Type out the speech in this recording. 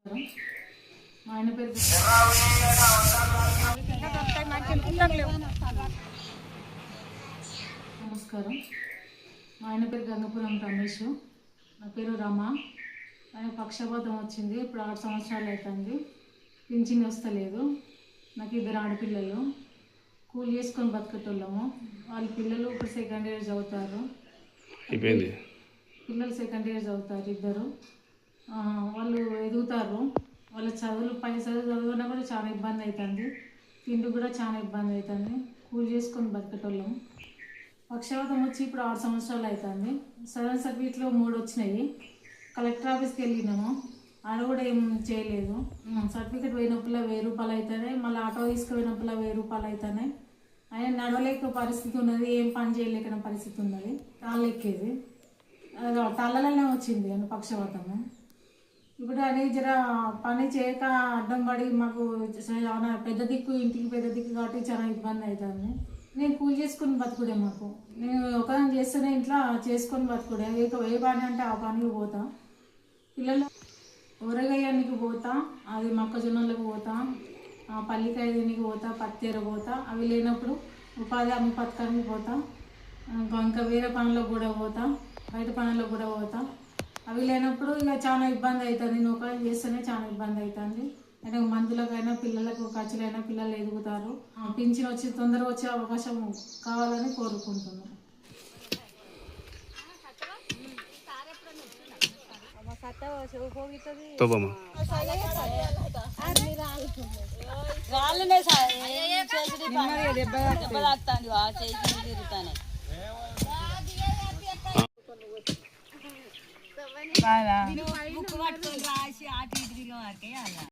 మా ఆయన పేరు నమస్కారం. మా ఆయన పేరు గంగపురం రమేష్, నా పేరు రమ. ఆయన పక్షపాతం వచ్చింది. ఇప్పుడు 6 సంవత్సరాలు అవుతుంది. పింఛన్ వస్తలేదు. నాకు 2 ఆడపిల్లలు. కూలి చేసుకొని బతికేటోళ్ళము. వాళ్ళ పిల్లలు ఇప్పుడు సెకండ్ ఇయర్ చదువుతారు. పిల్లలు సెకండ్ ఇయర్ చదువుతారు 2. వాళ్ళు ఎదుగుతారు. వాళ్ళ చదువులు పై చదువుకున్నా కూడా చాలా ఇబ్బంది అవుతుంది. తిండి కూడా చాలా ఇబ్బంది అవుతుంది. కూలి చేసుకొని బతికేటోళ్ళం. పక్షవాతం వచ్చి ఇప్పుడు 6 సంవత్సరాలు అవుతుంది. సడన్ సర్టిఫికేట్లో 3 వచ్చినాయి. కలెక్టర్ ఆఫీస్కి వెళ్ళినాము. ఆడ కూడా ఏం చేయలేదు. సర్టిఫికేట్ పోయినప్పుడు 1000 రూపాయలు అవుతున్నాయి. మళ్ళీ ఆటో తీసుకుపోయినప్పుడు 1000 రూపాయలు అవుతున్నాయి. ఆయన నడవలేక పరిస్థితి ఉన్నది. ఏం పని చేయలేక పరిస్థితి ఉన్నది. తాళ్ళు ఎక్కేది తల్లలోనే వచ్చింది అని పక్షవాతము. ఇప్పుడు అని జర పని చేయక అడ్డం పడి మాకు పెద్ద దిక్కు, ఇంటికి పెద్ద దిక్కు కాబట్టి చాలా ఇబ్బంది అవుతుంది. నేను కూలి చేసుకుని బతుకుడే. మాకు నేను ఒకదాన్ని చేస్తేనే ఇంట్లో చేసుకొని బతుకుడే. ఏ పని అంటే ఆ పనికి పోతా. పిల్లలు ఊరగాయానికి పోతా, అది మొక్కజొన్నలకు పోతా, పల్లికాయ దీనికి పోతా, పత్తేర పోతా. అవి లేనప్పుడు ఉపాధి హామీ పథకానికి పోతా. ఇంకా వేరే పనులకు కూడా పోతా, బయట పనులకు కూడా పోతా. అవి లేనప్పుడు ఇక చాలా ఇబ్బంది అవుతుంది. నేను ఒకవేళ చేస్తేనే చాలా ఇబ్బంది అవుతుంది. అంటే మందులకైనా పిల్లలకు ఖర్చులైనా పిల్లలు ఎదుగుతారు. పింఛన్ వచ్చి తొందరగా వచ్చే అవకాశం కావాలని కోరుకుంటున్నాను.